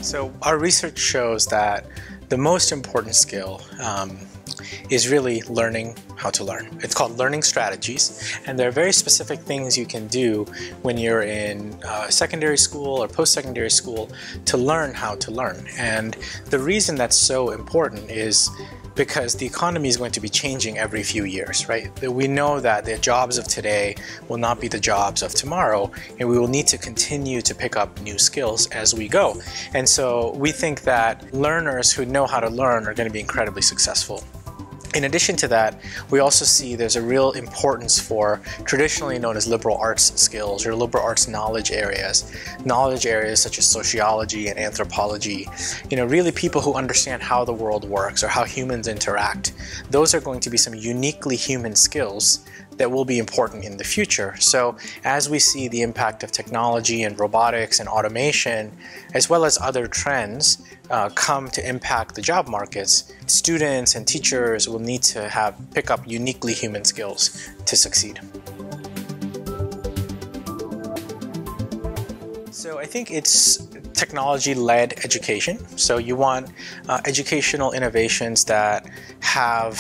So our research shows that the most important skill is really learning how to learn. It's called learning strategies, and there are very specific things you can do when you're in secondary school or post-secondary school to learn how to learn. And the reason that's so important is because the economy is going to be changing every few years, right? We know that the jobs of today will not be the jobs of tomorrow, and we will need to continue to pick up new skills as we go. And so we think that learners who know how to learn are going to be incredibly successful. In addition to that, we also see there's a real importance for traditionally known as liberal arts skills or liberal arts knowledge areas such as sociology and anthropology. Really people who understand how the world works or how humans interact. Those are going to be some uniquely human skills that will be important in the future. So as we see the impact of technology and robotics and automation, as well as other trends come to impact the job markets, students and teachers will need to pick up uniquely human skills to succeed. So I think it's technology-led education. So you want educational innovations that have,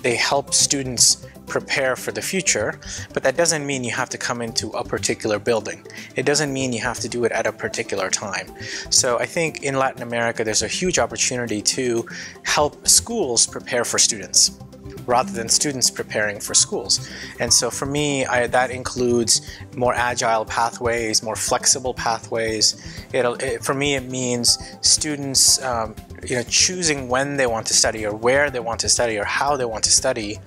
they help students prepare for the future, but that doesn't mean you have to come into a particular building. It doesn't mean you have to do it at a particular time. So I think in Latin America, there's a huge opportunity to help schools prepare for students, rather than students preparing for schools. And so for me, that includes more agile pathways, more flexible pathways. For me, it means students choosing when they want to study or where they want to study or how they want to study,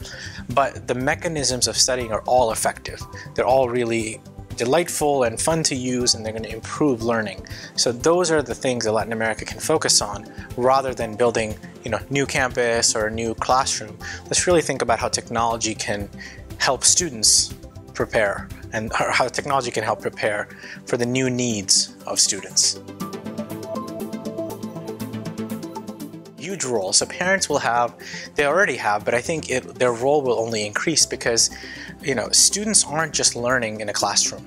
but the mechanisms of studying are all effective. They're all really delightful and fun to use, and they're going to improve learning. So those are the things that Latin America can focus on, rather than building new campus or a new classroom. Let's really think about how technology can help students prepare, and how technology can help prepare for the new needs of students. Huge role. So parents will they already have, but I think their role will only increase because students aren't just learning in a classroom.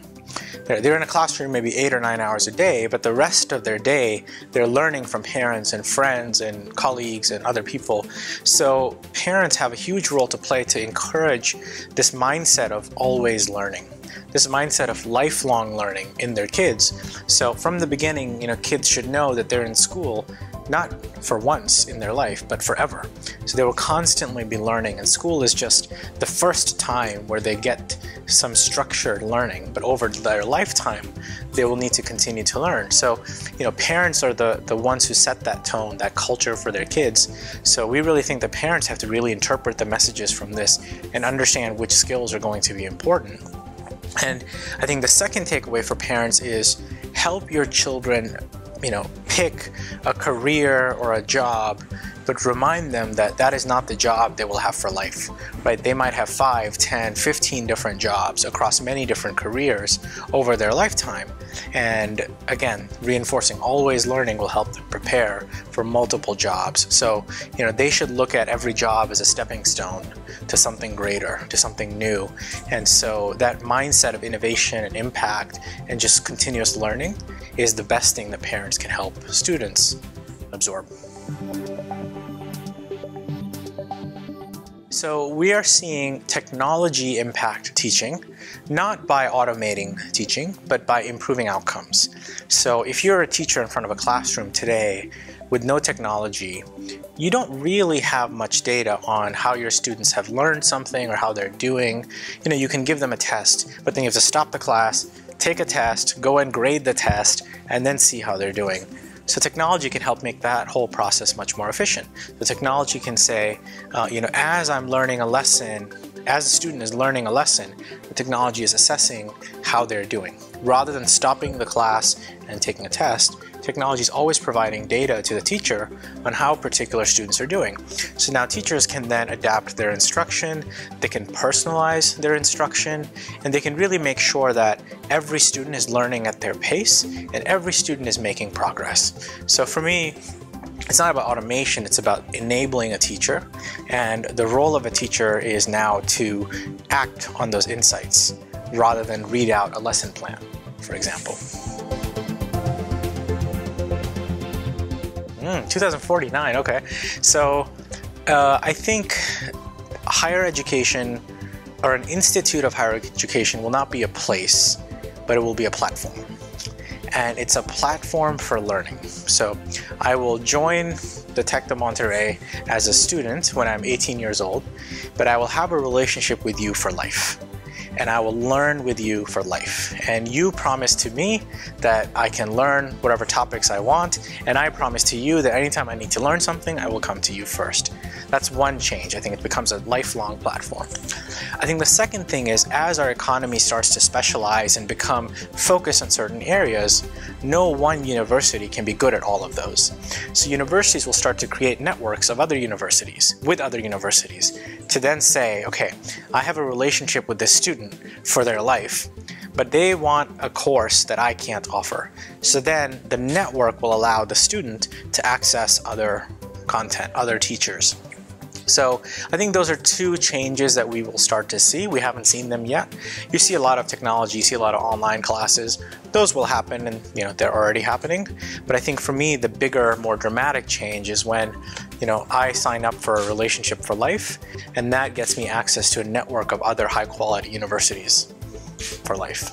They're in a classroom maybe 8 or 9 hours a day, but the rest of their day they're learning from parents and friends and colleagues and other people. So parents have a huge role to play to encourage this mindset of always learning, this mindset of lifelong learning in their kids. So from the beginning, kids should know that they're in school not for once in their life, but forever. So they will constantly be learning, and school is just the first time where they get some structured learning, but over their lifetime, they will need to continue to learn. So, parents are the ones who set that tone, that culture for their kids. So we really think that parents have to really interpret the messages from this and understand which skills are going to be important. And I think the second takeaway for parents is help your children pick a career or a job, but remind them that that is not the job they will have for life, right? They might have 5, 10, 15 different jobs across many different careers over their lifetime. And again, reinforcing always learning will help them prepare for multiple jobs. So, they should look at every job as a stepping stone to something greater, to something new. And so that mindset of innovation and impact and just continuous learning is the best thing that parents can help students absorb. So we are seeing technology impact teaching, not by automating teaching, but by improving outcomes. So if you're a teacher in front of a classroom today with no technology, you don't really have much data on how your students have learned something or how they're doing. You can give them a test, but then you have to stop the class, take a test, go and grade the test, and then see how they're doing. So technology can help make that whole process much more efficient. The technology can say, as I'm learning a lesson, as a student is learning a lesson, the technology is assessing how they're doing. Rather than stopping the class and taking a test, technology is always providing data to the teacher on how particular students are doing. So now teachers can then adapt their instruction, they can personalize their instruction, and they can really make sure that every student is learning at their pace and every student is making progress. So for me, it's not about automation, it's about enabling a teacher. And the role of a teacher is now to act on those insights rather than read out a lesson plan, for example. 2049, okay. So I think higher education or an institute of higher education will not be a place, but it will be a platform. And it's a platform for learning. So I will join the Tech de Monterey as a student when I'm 18 years old, but I will have a relationship with you for life. And I will learn with you for life. And you promise to me that I can learn whatever topics I want, and I promise to you that anytime I need to learn something, I will come to you first. That's one change. I think it becomes a lifelong platform. I think the second thing is, as our economy starts to specialize and become focused on certain areas, no one university can be good at all of those. So universities will start to create networks of other universities with other universities to then say, okay, I have a relationship with this student for their life, but they want a course that I can't offer. So then the network will allow the student to access other content, other teachers. So I think those are two changes that we will start to see. We haven't seen them yet. You see a lot of technology, you see a lot of online classes. Those will happen, and they're already happening. But I think for me, the bigger, more dramatic change is when I sign up for a relationship for life, and that gets me access to a network of other high quality universities for life.